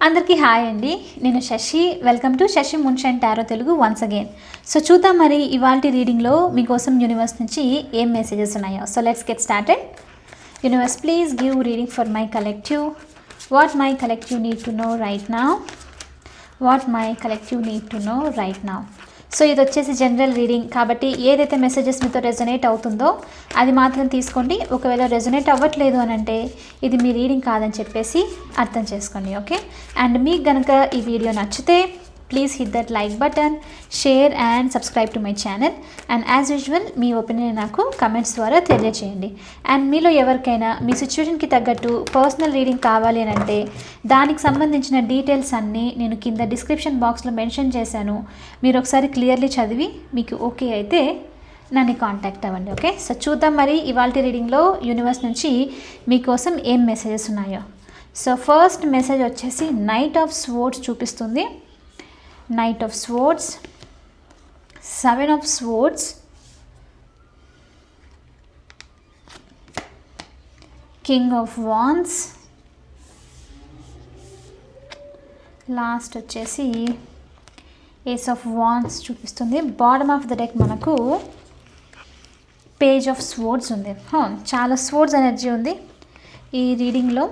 అందరికీ హాయ్ అండి. నేను Shashi. Welcome to Shashi moonshine tarot Telugu once again. So చూద్దాం మరి ఇవాల్టి రీడింగ్లో మీకోసం యూనివర్స్ నుంచి ఏం మెసేజెస్ ఉన్నాయో. So let's get started. Universe please give reading for my collective. What my collective need to know right now. What my collective need to know right now. So ఇది వచ్చేసి general reading కాబట్టి ఏదైతే messages మీతో resonate అవుతుందో అది మాత్రం తీసుకోండి. ఒకవేళ రెజొనేట్ అవ్వట్లేదు అని అంటే ఇది మీ రీడింగ్ కాదని చెప్పేసి అర్థం చేసుకోండి. ఓకే. అండ్ మీకు కనుక ఈ వీడియో నచ్చితే please hit that like button, share and subscribe to my channel. And as usual me opinion నాకు కమెంట్స్ ద్వారా తెలియజేయండి. అండ్ మీలో ఎవరికైనా మీ సిచ్యువేషన్కి తగ్గట్టు పర్సనల్ రీడింగ్ కావాలి అని అంటే దానికి సంబంధించిన డీటెయిల్స్ అన్నీ నేను కింద డిస్క్రిప్షన్ బాక్స్లో మెన్షన్ చేశాను. మీరు ఒకసారి క్లియర్లీ చదివి మీకు ఓకే అయితే నన్ను కాంటాక్ట్ అవ్వండి. ఓకే. సో చూద్దాం మరి ఇవాల్టి రీడింగ్లో యూనివర్స్ నుంచి మీకోసం ఏం మెసేజెస్ ఉన్నాయో. సో ఫస్ట్ మెసేజ్ వచ్చేసి నైట్ ఆఫ్ స్వోర్డ్స్ చూపిస్తుంది. Knight of Swords, Seven of Swords, King of Wands, last వచ్చేసి Ace of Wands చూపిస్తుంది. బాటమ్ ఆఫ్ ద డెక్ మనకు పేజ్ ఆఫ్ స్వోర్డ్స్ ఉంది. చాలా స్వోర్డ్స్ ఎనర్జీ ఉంది ఈ రీడింగ్లో.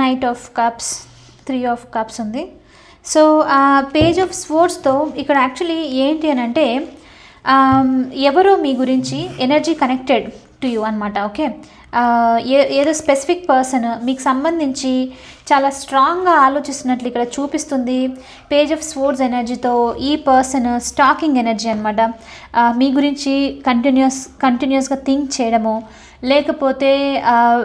Knight of cups, 3 of cups ఉంది. సో పేజ్ ఆఫ్ స్వోర్డ్స్తో ఇక్కడ యాక్చువల్లీ ఏంటి అని అంటే ఎవరో మీ గురించి ఎనర్జీ కనెక్టెడ్ టు యూ అనమాట. ఓకే. ఏదో స్పెసిఫిక్ పర్సన్ మీకు సంబంధించి చాలా స్ట్రాంగ్గా ఆలోచిస్తున్నట్లు ఇక్కడ చూపిస్తుంది. పేజ్ ఆఫ్ స్వోర్డ్స్ ఎనర్జీతో ఈ పర్సన్ స్టాకింగ్ ఎనర్జీ అనమాట. మీ గురించి కంటిన్యూస్గా థింక్ చేయడము, లేకపోతే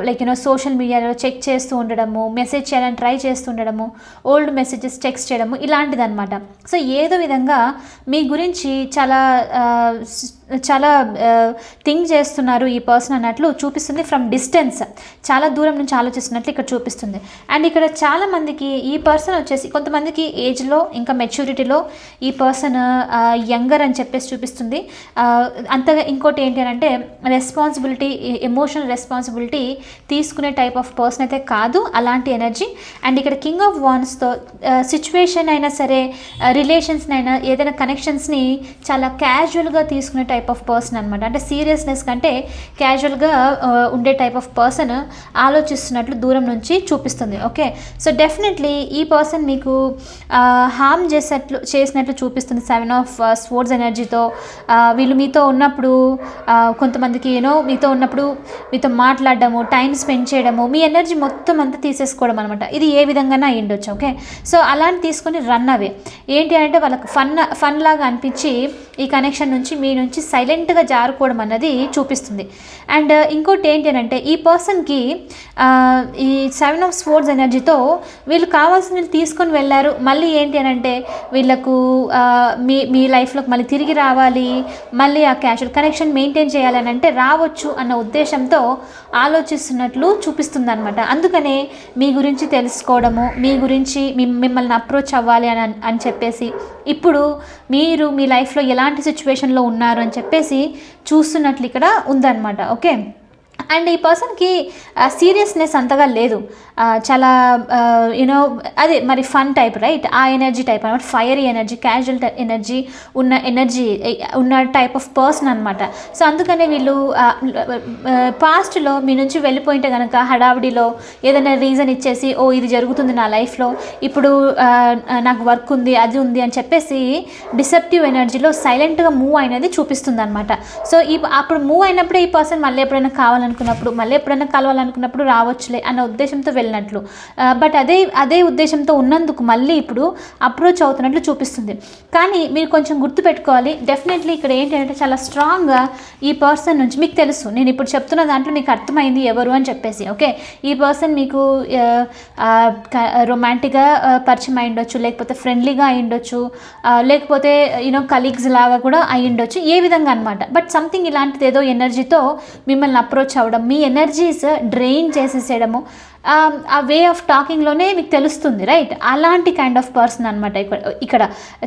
లైక్ సోషల్ మీడియాలో చెక్ చేస్తూ ఉండడము, మెసేజ్ చేయాలని ట్రై చేస్తూ ఉండడము, ఓల్డ్ మెసేజెస్ టెక్స్ట్ చేయడము ఇలాంటిది అనమాట. సో ఏదో విధంగా మీ గురించి చాలా చాలా థింక్ చేస్తున్నారు ఈ పర్సన్ అన్నట్లు చూపిస్తుంది. ఫ్రమ్ డిస్టెన్స్ చాలా దూరం నుంచి ఆలోచిస్తున్నట్లు ఇక్కడ చూపిస్తుంది. అండ్ ఇక్కడ చాలామందికి ఈ పర్సన్ వచ్చేసి కొంతమందికి ఏజ్లో ఇంకా మెచ్యూరిటీలో ఈ పర్సన్ యంగర్ అని చెప్పేసి చూపిస్తుంది. అంతగా ఇంకోటి ఏంటి అని అంటే రెస్పాన్సిబిలిటీ, ఎమోషనల్ రెస్పాన్సిబిలిటీ తీసుకునే టైప్ ఆఫ్ పర్సన్ అయితే కాదు, అలాంటి ఎనర్జీ. అండ్ ఇక్కడ కింగ్ ఆఫ్ వాండ్స్తో సిచ్యువేషన్ అయినా సరే, రిలేషన్స్ని అయినా, ఏదైనా కనెక్షన్స్ని చాలా క్యాజువల్గా తీసుకునే టైప్ ఆఫ్ పర్సన్ అనమాట. అంటే సీరియస్నెస్ కంటే క్యాజువల్గా ఉండే టైప్ ఆఫ్ పర్సన్ ఆలోచిస్తున్నట్లు దూరం నుంచి చూపిస్తుంది. ఓకే. సో డెఫినెట్లీ ఈ పర్సన్ మీకు హార్మ్ చేసినట్లు చూపిస్తుంది. 7 ఆఫ్ స్వోర్డ్స్ ఎనర్జీతో వీళ్ళు మీతో ఉన్నప్పుడు కొంతమందికి మీతో ఉన్నప్పుడు మీతో మాట్లాడడము, టైం స్పెండ్ చేయడము, మీ ఎనర్జీ మొత్తం అంతా తీసేసుకోవడం అనమాట. ఇది ఏ విధంగానే అయి ఉండొచ్చు. ఓకే. సో అలాంటి తీసుకొని రన్ అవే ఏంటి అంటే వాళ్ళకి ఫన్ లాగా అనిపించి ఈ కనెక్షన్ నుంచి మీ నుంచి సైలెంట్గా జారుకోవడం అన్నది చూపిస్తుంది. అండ్ ఇంకోటి ఏంటి అని అంటే ఈ పర్సన్కి ఈ 7 ఆఫ్ స్వోర్డ్స్ ఎనర్జీతో వీళ్ళు కావాల్సినవి తీసుకొని వెళ్ళారు. మళ్ళీ ఏంటి అని అంటే వీళ్ళకు మీ లైఫ్లోకి మళ్ళీ తిరిగి రావాలి, మళ్ళీ ఆ క్యాజువల్ కనెక్షన్ మెయింటైన్ చేయాలని అంటే రావచ్చు అన్న ఉద్దేశంతో ఆలోచిస్తున్నట్లు చూపిస్తుంది అనమాట. అందుకనే మీ గురించి తెలుసుకోవడము, మీ గురించి మిమ్మల్ని అప్రోచ్ అవ్వాలి అని చెప్పేసి ఇప్పుడు మీరు మీ లైఫ్లో ఎలాంటి సిచ్యువేషన్లో ఉన్నారు అని చెప్పేసి చూస్తున్నట్లు ఇక్కడ ఉందన్నమాట. ఓకే. అండ్ ఈ పర్సన్కి సీరియస్నెస్ అంతగా లేదు, చాలా అదే మరి ఫన్ టైప్, రైట్? ఆ ఎనర్జీ టైప్ అనమాట. ఫైరీ ఎనర్జీ, క్యాజువల్ ఎనర్జీ ఉన్న టైప్ ఆఫ్ పర్సన్ అనమాట. సో అందుకనే వీళ్ళు పాస్ట్లో మీ నుంచి వెళ్ళిపోయింటే కనుక హడావిడిలో ఏదైనా రీజన్ ఇచ్చేసి ఇది జరుగుతుంది నా లైఫ్లో, ఇప్పుడు నాకు వర్క్ ఉంది, అది ఉంది అని చెప్పేసి డిసెప్టివ్ ఎనర్జీలో సైలెంట్గా మూవ్ అయినది చూపిస్తుంది అనమాట. సో అప్పుడు మూవ్ అయినప్పుడే ఈ పర్సన్ మళ్ళీ ఎప్పుడైనా కావాలనుకున్నప్పుడు, మళ్ళీ ఎప్పుడైనా కలవాలనుకున్నప్పుడు రావచ్చులే అన్న ఉద్దేశంతో వెళ్ళినట్లు, బట్ అదే ఉద్దేశంతో ఉన్నందుకు మళ్ళీ ఇప్పుడు అప్రోచ్ అవుతున్నట్లు చూపిస్తుంది. కానీ మీరు కొంచెం గుర్తుపెట్టుకోవాలి, డెఫినెట్లీ ఇక్కడ ఏంటంటే చాలా స్ట్రాంగ్గా ఈ పర్సన్ నుంచి మీకు తెలుసు, నేను ఇప్పుడు చెప్తున్న దాంట్లో మీకు అర్థమైంది ఎవరు అని చెప్పేసి. ఓకే. ఈ పర్సన్ మీకు రొమాంటిక్గా పరిచయం అయి ఉండొచ్చు, లేకపోతే ఫ్రెండ్లీగా అయి ఉండొచ్చు, లేకపోతే కలీగ్స్ లాగా కూడా అయి ఉండొచ్చు, ఏ విధంగా అనమాట. బట్ సంథింగ్ ఇలాంటిది ఏదో ఎనర్జీతో మిమ్మల్ని అప్రోచ్ అవ్వడం, మీ ఎనర్జీస్ డ్రైన్ చేసేసేయడము, ఆ వే ఆఫ్ టాకింగ్లోనే మీకు తెలుస్తుంది, రైట్? అలాంటి కైండ్ ఆఫ్ పర్సన్ అనమాట ఇక్కడ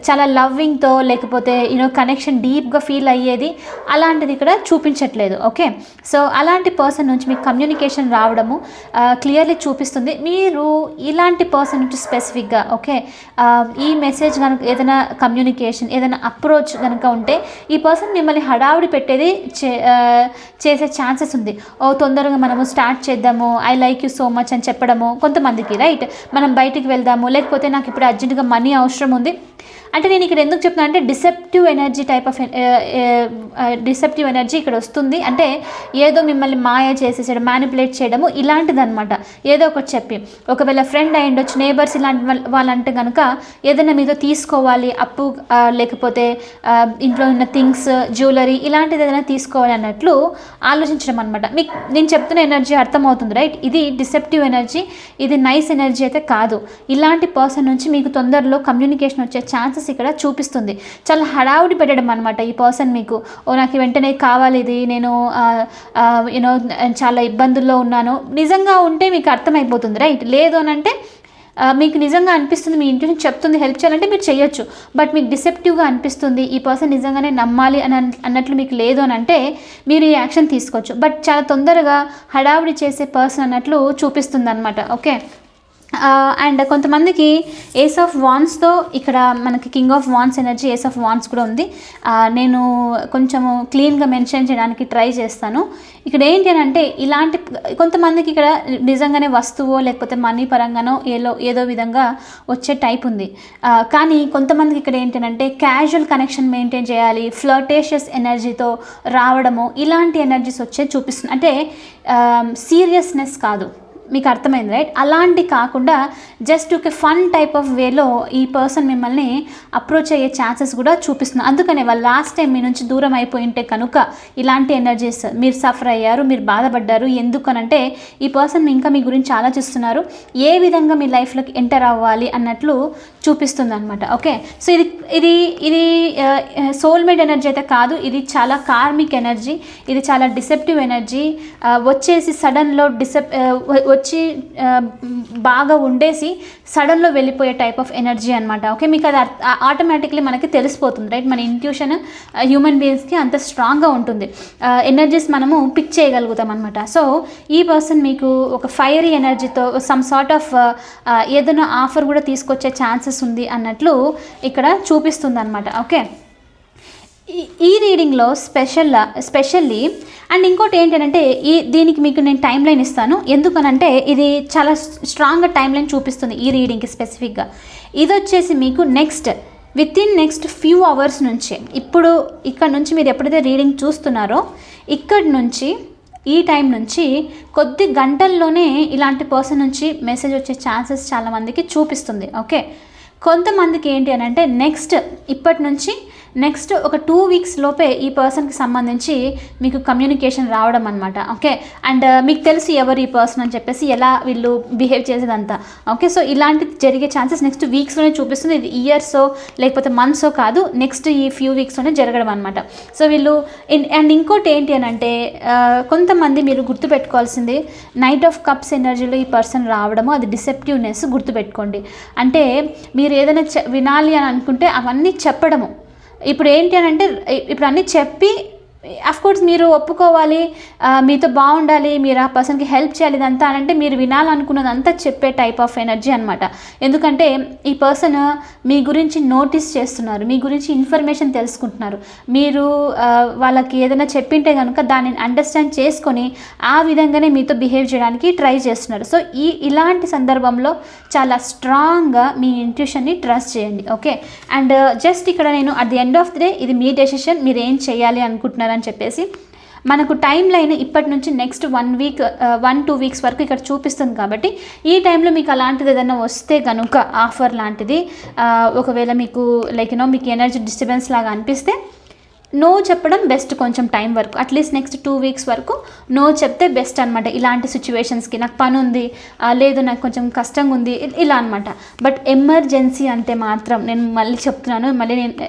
చాలా లవ్వింగ్తో, లేకపోతే కనెక్షన్ డీప్గా ఫీల్ అయ్యేది అలాంటిది ఇక్కడ చూపించట్లేదు. ఓకే, సో అలాంటి పర్సన్ నుంచి మీకు కమ్యూనికేషన్ రావడము క్లియర్లీ చూపిస్తుంది. మీరు ఇలాంటి పర్సన్ నుంచి స్పెసిఫిక్గా ఓకే ఈ మెసేజ్ కనుక ఏదైనా కమ్యూనికేషన్ ఏదైనా అప్రోచ్ కనుక ఉంటే ఈ పర్సన్ మిమ్మల్ని హడావుడి పెట్టేది చేసే ఛాన్సెస్ ఉంది. తొందరగా మనము స్టార్ట్ చేద్దాము, I like you so much అని చెప్పడము కొంతమందికి, రైట్? మనం బయటికి వెళ్దాము, లేకపోతే నాకు ఇప్పుడు అర్జెంటుగా మనీ అవసరం ఉంది అంటే నేను ఇక్కడ ఎందుకు చెప్తున్నా అంటే deceptive energy type of deceptive energy ఇక్కడ వస్తుంది. అంటే ఏదో మిమ్మల్ని మాయ చేసేసాడు, మ్యానిపులేట్ చేయడము ఇలాంటిది అనమాట. ఏదో ఒకటి చెప్పి ఒకవేళ ఫ్రెండ్ అయి ఉండొచ్చు, నేబర్స్ ఇలాంటి వాళ్ళంటే కనుక ఏదైనా మీతో తీసుకోవాలి అప్పు, లేకపోతే ఇంట్లో ఉన్న థింగ్స్ జ్యువెలరీ ఇలాంటిది ఏదైనా తీసుకోవాలి అన్నట్లు ఆలోచించడం అనమాట. మీకు నేను చెప్తున్న ఎనర్జీ అర్థమవుతుంది, రైట్? ఇది డిసెప్టివ్ ఎనర్జీ, ఇది నైస్ ఎనర్జీ అయితే కాదు. ఇలాంటి పర్సన్ నుంచి మీకు తొందరలో కమ్యూనికేషన్ వచ్చే ఛాన్సెస్ ఇక్కడ చూపిస్తుంది. చాలా హడావుడి పెట్టడం అనమాట ఈ పర్సన్ మీకు. నాకు వెంటనే కావాలి ఇది, నేను చాలా ఇబ్బందుల్లో ఉన్నాను నిజంగా ఉంటే మీకు అర్థమైపోతుంది, రైట్? లేదు అని అంటే మీకు నిజంగా అనిపిస్తుంది, మీ ఇంటి నుంచి చెప్తుంది హెల్ప్ చేయాలంటే మీరు చేయొచ్చు. బట్ మీకు డిసెప్టివ్గా అనిపిస్తుంది, ఈ పర్సన్ నిజంగానే నమ్మాలి అన్నట్లు మీకు లేదు అని అంటే మీరు ఈ యాక్షన్ తీసుకోవచ్చు. బట్ చాలా తొందరగా హడావుడి చేసే పర్సన్ అన్నట్లు చూపిస్తుంది అనమాట. ఓకే, అండ్ కొంతమందికి ఏస్ ఆఫ్ వాన్స్తో ఇక్కడ మనకి king of wands energy, ace of wands కూడా ఉంది. నేను కొంచెము క్లీన్గా మెన్షన్ చేయడానికి ట్రై చేస్తాను. ఇక్కడ ఏంటి అని అంటే ఇలాంటి కొంతమందికి ఇక్కడ నిజంగానే వస్తువు లేకపోతే మనీ పరంగానో ఏదో విధంగా వచ్చే టైప్ ఉంది. కానీ కొంతమందికి ఇక్కడ ఏంటి అంటే క్యాజువల్ కనెక్షన్ మెయింటైన్ చేయాలి, ఫ్లర్టేషియస్ ఎనర్జీతో రావడము ఇలాంటి ఎనర్జీస్ వచ్చే చూపిస్తుంది. అంటే సీరియస్నెస్ కాదు, మీకు అర్థమైంది, రైట్? అలాంటి కాకుండా జస్ట్ ఒక ఫన్ టైప్ ఆఫ్ వేలో ఈ పర్సన్ మిమ్మల్ని అప్రోచ్ అయ్యే ఛాన్సెస్ కూడా చూపిస్తుంది. అందుకనే వాళ్ళు లాస్ట్ టైం మీ నుంచి దూరం అయిపోయి ఉంటే కనుక ఇలాంటి ఎనర్జీస్ మీరు సఫర్ అయ్యారు, మీరు బాధపడ్డారు. ఎందుకనంటే ఈ పర్సన్ ఇంకా మీ గురించి ఆలోచిస్తున్నారు, ఏ విధంగా మీ లైఫ్లోకి ఎంటర్ అవ్వాలి అన్నట్లు చూపిస్తుంది అనమాట. ఓకే, సో ఇది ఇది సోల్మేట్ ఎనర్జీ అయితే కాదు, ఇది చాలా కార్మిక్ ఎనర్జీ, ఇది చాలా డిసెప్టివ్ ఎనర్జీ. వచ్చేసి సడన్లో వచ్చి బాగా ఉండేసి సడన్లో వెళ్ళిపోయే టైప్ ఆఫ్ ఎనర్జీ అనమాట. ఓకే, మీకు అది ఆటోమేటిక్లీ మనకి తెలిసిపోతుంది, రైట్? మన ఇంట్యూషన్ హ్యూమన్ బీయింగ్స్కి అంత స్ట్రాంగ్గా ఉంటుంది, ఎనర్జీస్ మనము పిక్ చేయగలుగుతాం అనమాట. సో ఈ పర్సన్ మీకు ఒక ఫైరీ ఎనర్జీతో సమ్ సార్ట్ ఆఫ్ ఏదైనా ఆఫర్ కూడా తీసుకొచ్చే ఛాన్సెస్ ఉంది అన్నట్లు ఇక్కడ చూపిస్తుంది అనమాట. ఓకే, ఈ రీడింగ్లో స్పెషల్లీ అండ్ ఇంకోటి ఏంటంటే దీనికి మీకు నేను టైం లైన్ ఇస్తాను. ఎందుకనంటే ఇది చాలా స్ట్రాంగ్గా టైం లైన్ చూపిస్తుంది ఈ రీడింగ్కి స్పెసిఫిక్గా. ఇది వచ్చేసి మీకు నెక్స్ట్ ఫ్యూ అవర్స్ నుంచి, ఇప్పుడు ఇక్కడ నుంచి మీరు ఎప్పుడైతే రీడింగ్ చూస్తున్నారో ఇక్కడి నుంచి ఈ టైం నుంచి కొద్ది గంటల్లోనే ఇలాంటి పర్సన్ నుంచి మెసేజ్ వచ్చే ఛాన్సెస్ చాలామందికి చూపిస్తుంది. ఓకే, కొంతమందికి ఏంటి అని అంటే ఇప్పటి నుంచి నెక్స్ట్ ఒక 2 వీక్స్ లోపే ఈ పర్సన్కి సంబంధించి మీకు కమ్యూనికేషన్ రావడం అనమాట. ఓకే, అండ్ మీకు తెలుసు ఎవరు ఈ పర్సన్ అని చెప్పేసి ఎలా వీళ్ళు బిహేవ్ చేసేదంతా. ఓకే, సో ఇలాంటిది జరిగే ఛాన్సెస్ నెక్స్ట్ వీక్స్లోనే చూపిస్తుంది. ఇది ఇయర్సో లేకపోతే మంత్సో కాదు, నెక్స్ట్ ఈ ఫ్యూ వీక్స్లోనే జరగడం అనమాట. సో వీళ్ళు అండ్ ఇంకోటి ఏంటి అని అంటే కొంతమంది మీరు గుర్తుపెట్టుకోవాల్సింది నైట్ ఆఫ్ కప్స్ ఎనర్జీలో ఈ పర్సన్ రావడము, అది డిసెప్టివ్నెస్ గుర్తుపెట్టుకోండి. అంటే మీరు ఏదైనా వినాలి అని అనుకుంటే అవన్నీ చెప్పడము. ఇప్పుడు ఏంటి అని అంటే ఇప్పుడు అన్నీ చెప్పి అఫ్కోర్స్ మీరు ఒప్పుకోవాలి, మీతో బాగుండాలి, మీరు ఆ పర్సన్కి హెల్ప్ చేయాలి, ఇదంతా అంటే మీరు వినాలనుకున్నదంతా చెప్పే టైప్ ఆఫ్ ఎనర్జీ అనమాట. ఎందుకంటే ఈ పర్సన్ మీ గురించి నోటీస్ చేస్తున్నారు, మీ గురించి ఇన్ఫర్మేషన్ తెలుసుకుంటున్నారు. మీరు వాళ్ళకి ఏదైనా చెప్పింటే కనుక దాన్ని అండర్స్టాండ్ చేసుకొని ఆ విధంగానే మీతో బిహేవ్ చేయడానికి ట్రై చేస్తున్నారు. సో ఇలాంటి సందర్భంలో చాలా స్ట్రాంగ్గా మీ ఇంట్యూషన్ని ట్రస్ట్ చేయండి. ఓకే, అండ్ జస్ట్ ఇక్కడ నేను at the end of the day ఇది మీ డెసిషన్, మీరు ఏం చేయాలి అనుకుంటున్నారు అని చెప్పేసి మనకు టైం లైన్ ఇప్పటి నుంచి నెక్స్ట్ 1-2 వీక్స్ వరకు ఇక్కడ చూపిస్తుంది. కాబట్టి ఈ టైంలో మీకు అలాంటిది ఏదైనా వస్తే కనుక ఆఫర్ లాంటిది ఒకవేళ మీకు మీకు ఎనర్జీ డిస్టర్బెన్స్ లాగా అనిపిస్తే నో చెప్పడం బెస్ట్, కొంచెం టైం వరకు, అట్లీస్ట్ నెక్స్ట్ 2 వీక్స్ వరకు నో చెప్తే బెస్ట్ అనమాట. ఇలాంటి సిచ్యువేషన్స్కి నాకు పని ఉంది, లేదు నాకు కొంచెం కష్టంగా ఉంది, ఇలా అనమాట. బట్ ఎమర్జెన్సీ అంటే మాత్రం నేను మళ్ళీ చెప్తున్నాను, మళ్ళీ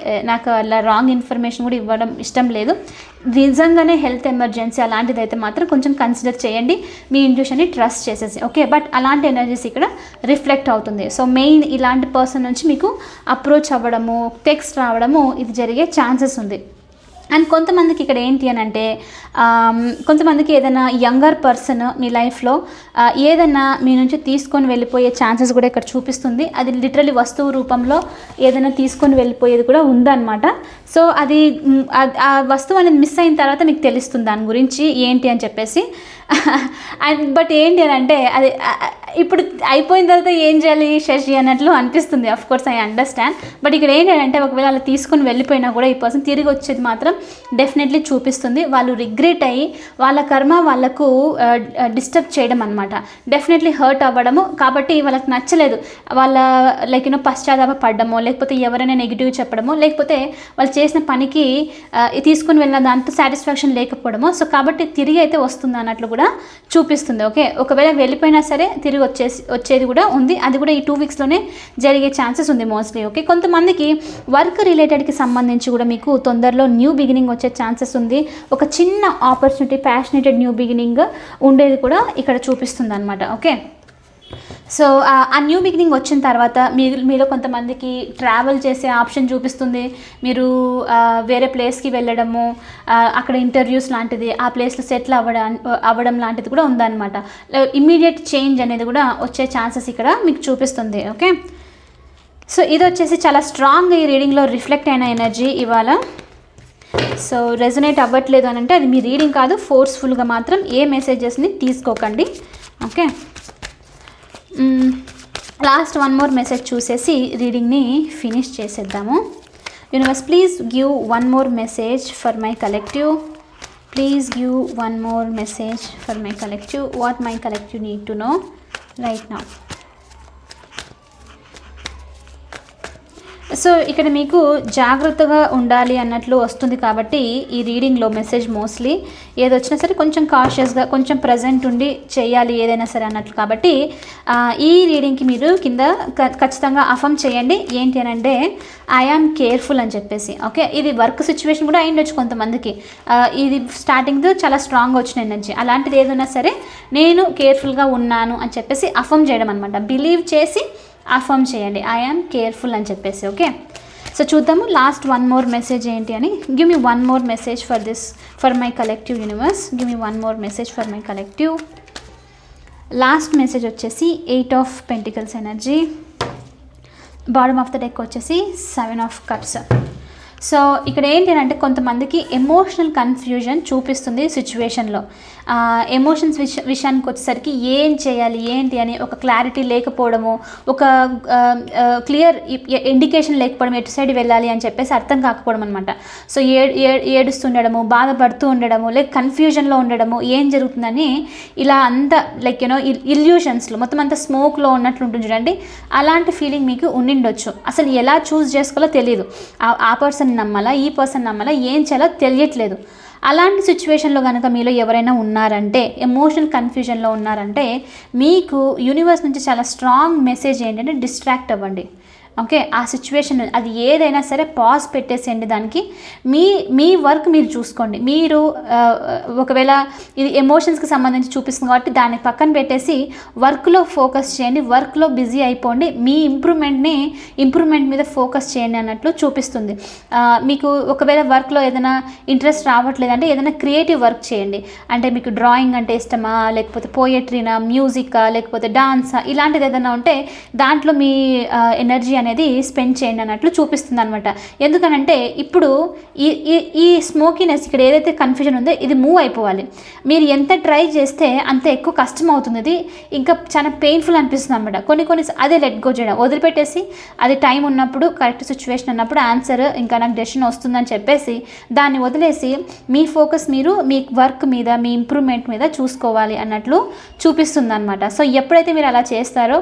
నాకు అలా రాంగ్ ఇన్ఫర్మేషన్ కూడా ఇవ్వడం ఇష్టం లేదు. నిజంగానే హెల్త్ ఎమర్జెన్సీ అలాంటిది అయితే మాత్రం కొంచెం కన్సిడర్ చేయండి, మీ ఇంట్యూషన్ని ట్రస్ట్ చేసేసి. ఓకే, బట్ అలాంటి ఎనర్జీస్ ఇక్కడ రిఫ్లెక్ట్ అవుతుంది. సో మెయిన్ ఇలాంటి పర్సన్ నుంచి మీకు అప్రోచ్ అవ్వడము, టెక్స్ట్ రావడము ఇది జరిగే ఛాన్సెస్ ఉంది. అండ్ కొంతమందికి ఇక్కడ ఏంటి అని అంటే, కొంతమందికి ఏదైనా యంగర్ పర్సన్ మీ లైఫ్లో ఏదైనా మీ నుంచి తీసుకొని వెళ్ళిపోయే ఛాన్సెస్ కూడా ఇక్కడ చూపిస్తుంది. అది లిటరలీ వస్తువు రూపంలో ఏదైనా తీసుకొని వెళ్ళిపోయేది కూడా ఉందన్నమాట. సో అది ఆ వస్తువు అనేది మిస్ అయిన తర్వాత మీకు తెలుస్తుంది దాని గురించి ఏంటి అని చెప్పేసి. అండ్ బట్ ఏంటి అని అంటే, అది ఇప్పుడు అయిపోయిన తర్వాత ఏం చేయాలి శశి అన్నట్లు అనిపిస్తుంది. Of course I understand. But ఇక్కడ ఏంటంటే, ఒకవేళ అలా తీసుకొని వెళ్ళిపోయినా కూడా ఈ పర్సన్ తిరిగి వచ్చేది మాత్రం డెఫినెట్లీ చూపిస్తుంది. వాళ్ళు రిగ్రెట్ అయ్యి వాళ్ళ కర్మ వాళ్ళకు డిస్టర్బ్ చేయడం అనమాట, డెఫినెట్లీ హర్ట్ అవ్వడము. కాబట్టి వాళ్ళకి నచ్చలేదు, వాళ్ళ లైక్ పశ్చాత్తాప పడ్డమో, లేకపోతే ఎవరైనా నెగిటివ్ చెప్పడమో, లేకపోతే వాళ్ళు చేసిన పనికి తీసుకుని వెళ్ళిన దాంతో సాటిస్ఫాక్షన్ లేకపోవడమో. సో కాబట్టి తిరిగి అయితే వస్తుంది అన్నట్లు కూడా చూపిస్తుంది. ఓకే, ఒకవేళ వెళ్ళిపోయినా సరే తిరిగి వచ్చేది కూడా ఉంది. అది కూడా ఈ 2 వీక్స్లోనే జరిగే ఛాన్సెస్ ఉంది మోస్ట్లీ. ఓకే, కొంతమందికి వర్క్ రిలేటెడ్కి సంబంధించి కూడా మీకు తొందరలో న్యూ బిగినింగ్ వచ్చే ఛాన్సెస్ ఉంది. ఒక చిన్న ఆపర్చునిటీ, ప్యాషనేటెడ్ న్యూ బిగినింగ్ ఉండేది కూడా ఇక్కడ చూపిస్తుంది అనమాట. ఓకే, సో ఆ న్యూ బిగినింగ్ వచ్చిన తర్వాత మీలో కొంతమందికి ట్రావెల్ చేసే ఆప్షన్ చూపిస్తుంది. మీరు వేరే ప్లేస్కి వెళ్ళడము, అక్కడ ఇంటర్వ్యూస్ లాంటిది, ఆ ప్లేస్లో సెటిల్ అవ్వడం లాంటిది కూడా ఉందన్నమాట. ఇమ్మీడియట్ చేంజ్ అనేది కూడా వచ్చే ఛాన్సెస్ ఇక్కడ మీకు చూపిస్తుంది. ఓకే, సో ఇది వచ్చేసి చాలా స్ట్రాంగ్ ఈ రీడింగ్లో రిఫ్లెక్ట్ అయిన ఎనర్జీ ఇవాళ. సో రెజొనేట్ అవ్వట్లేదు అని అంటే అది మీ రీడింగ్ కాదు. ఫోర్స్ఫుల్గా మాత్రం ఏ మెసేజెస్ని తీసుకోకండి. ఓకే, లాస్ట్ 1 more మెసేజ్ చూసేసి రీడింగ్ని ఫినిష్ చేసేద్దాము. Universe, please give 1 more message for my collective. Please give 1 more message for my collective. What my collective need to know right now. So ఇక్కడ మీకు జాగ్రత్తగా ఉండాలి అన్నట్లు వస్తుంది కాబట్టి ఈ రీడింగ్లో మెసేజ్ మోస్ట్లీ ఏదొచ్చినా సరే కొంచెం కాషియస్గా, కొంచెం ప్రజెంట్ ఉండి చేయాలి ఏదైనా సరే అన్నట్లు. కాబట్టి ఈ రీడింగ్కి మీరు కింద ఖచ్చితంగా అఫర్మ్ చేయండి. ఏంటి అని అంటే, ఐ యామ్ కేర్ఫుల్ అని చెప్పేసి. ఓకే, ఇది వర్క్ సిచ్యువేషన్ కూడా అయ్యుండొచ్చు కొంతమందికి. ఇది స్టార్టింగ్తో చాలా స్ట్రాంగ్గా వచ్చిన ఎనర్జీ. అలాంటిది ఏదైనా సరే నేను కేర్ఫుల్గా ఉన్నాను అని చెప్పేసి అఫర్మ్ చేయడం అనమాట. బిలీవ్ చేసి అఫర్మ్ చేయండి, ఐ యామ్ కేర్ఫుల్ అని చెప్పేసి. ఓకే, సో చూద్దాము లాస్ట్ 1 more మెసేజ్ ఏంటి అని. Give me 1 more message for my collective universe. Give me 1 more message for my collective. Last message వచ్చేసి 8 of Pentacles energy. Bottom of the deck వచ్చేసి 7 of Cups. So ఇక్కడ ఏంటి అంటే, కొంతమందికి emotional confusion చూపిస్తుంది సిచ్యువేషన్లో. ఎమోషన్స్ విషయానికి వచ్చేసరికి ఏం చేయాలి ఏంటి అని ఒక క్లారిటీ లేకపోవడము, ఒక క్లియర్ ఇండికేషన్ లేకపోవడం, ఎటు సైడ్ వెళ్ళాలి అని చెప్పేసి అర్థం కాకపోవడం అనమాట. సో ఏడుస్తుండడము, బాధపడుతూ ఉండడము, లైక్ కన్ఫ్యూజన్లో ఉండడము, ఏం జరుగుతుందని ఇలా అంతా లైక్ ఇల్యూషన్స్లో మొత్తం అంతా స్మోక్లో ఉన్నట్లు ఉంటుంది చూడండి. అలాంటి ఫీలింగ్ మీకు ఉండిండొచ్చు. అసలు ఎలా చూస్ చేసుకోవాలో తెలియదు. ఆ పర్సన్ నమ్మాలా, ఈ పర్సన్ నమ్మాలా, ఏం చేయాలో తెలియట్లేదు. అలాంటి సిచ్యువేషన్లో కనుక మీలో ఎవరైనా ఉన్నారంటే, ఎమోషనల్ కన్ఫ్యూజన్లో ఉన్నారంటే, మీకు యూనివర్స్ నుంచి చాలా స్ట్రాంగ్ మెసేజ్ ఏంటంటే డిస్ట్రాక్ట్ అవ్వండి. ఓకే, ఆ సిచ్యువేషన్ అది ఏదైనా సరే పాజ్ పెట్టేసేయండి. దానికి మీ వర్క్ మీరు చూసుకోండి. మీరు ఒకవేళ ఇది ఎమోషన్స్కి సంబంధించి చూపిస్తుంది కాబట్టి దాన్ని పక్కన పెట్టేసి వర్క్లో ఫోకస్ చేయండి, వర్క్లో బిజీ అయిపోండి, మీ ఇంప్రూవ్మెంట్ మీద ఫోకస్ చేయండి అన్నట్లు చూపిస్తుంది. మీకు ఒకవేళ వర్క్లో ఏదైనా ఇంట్రెస్ట్ రావట్లేదంటే ఏదైనా క్రియేటివ్ వర్క్ చేయండి. అంటే మీకు డ్రాయింగ్ అంటే ఇష్టమా, లేకపోతే పోయట్రీనా, మ్యూజికా, లేకపోతే డాన్సా, ఇలాంటిది ఏదైనా ఉంటే దాంట్లో మీ ఎనర్జీ అనేది స్పెండ్ చేయండి అన్నట్లు చూపిస్తుంది అనమాట. ఎందుకనంటే ఇప్పుడు ఈ స్మోకీనెస్ ఇక్కడ ఏదైతే కన్ఫ్యూజన్ ఉందో ఇది మూవ్ అయిపోవాలి. మీరు ఎంత ట్రై చేస్తే అంత ఎక్కువ కష్టం అవుతుంది. ఇది ఇంకా చాలా పెయిన్ఫుల్ అనిపిస్తుంది అనమాట. కొన్ని అదే లెట్ గో చేయడం, వదిలిపెట్టేసి అది టైం ఉన్నప్పుడు, కరెక్ట్ సిచ్యువేషన్ ఉన్నప్పుడు ఆన్సర్ ఇంకా నాకు డెసిషన్ వస్తుందని చెప్పేసి దాన్ని వదిలేసి మీ ఫోకస్ మీరు మీ వర్క్ మీద, మీ ఇంప్రూవ్మెంట్ మీద చూసుకోవాలి అన్నట్లు చూపిస్తుంది అనమాట. సో ఎప్పుడైతే మీరు అలా చేస్తారో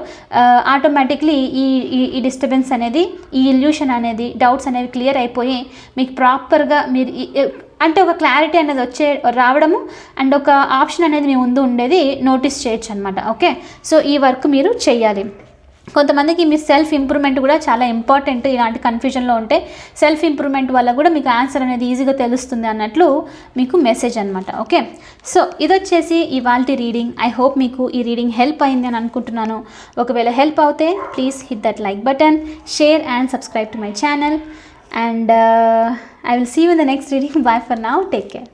ఆటోమేటిక్లీ ఈ డిస్టర్బెన్స్ డిస్టర్బెన్స్ అనేది, ఈ ఇల్యూషన్ అనేది, డౌట్స్ అనేవి క్లియర్ అయిపోయి మీకు ప్రాపర్గా మీరు అంటే ఒక క్లారిటీ అనేది రావడము అండ్ ఒక ఆప్షన్ అనేది మీ ముందు ఉండేది నోటీస్ చేయొచ్చు అనమాట. ఓకే, సో ఈ వర్క్ మీరు చేయాలి. కొంతమందికి మీ సెల్ఫ్ ఇంప్రూవ్మెంట్ కూడా చాలా ఇంపార్టెంట్. ఇలాంటి కన్ఫ్యూజన్లో ఉంటే సెల్ఫ్ ఇంప్రూవ్మెంట్ వల్ల కూడా మీకు ఆన్సర్ అనేది ఈజీగా తెలుస్తుంది అన్నట్లు మీకు మెసేజ్ అనమాట. ఓకే, సో ఇది వచ్చేసి ఇవాల్టి రీడింగ్. ఐ హోప్ మీకు ఈ రీడింగ్ హెల్ప్ అయింది అని అనుకుంటున్నాను. ఒకవేళ హెల్ప్ అవుతే please hit that like button, share and subscribe to my channel, and I will see you in the next reading. Bye for now. Take care.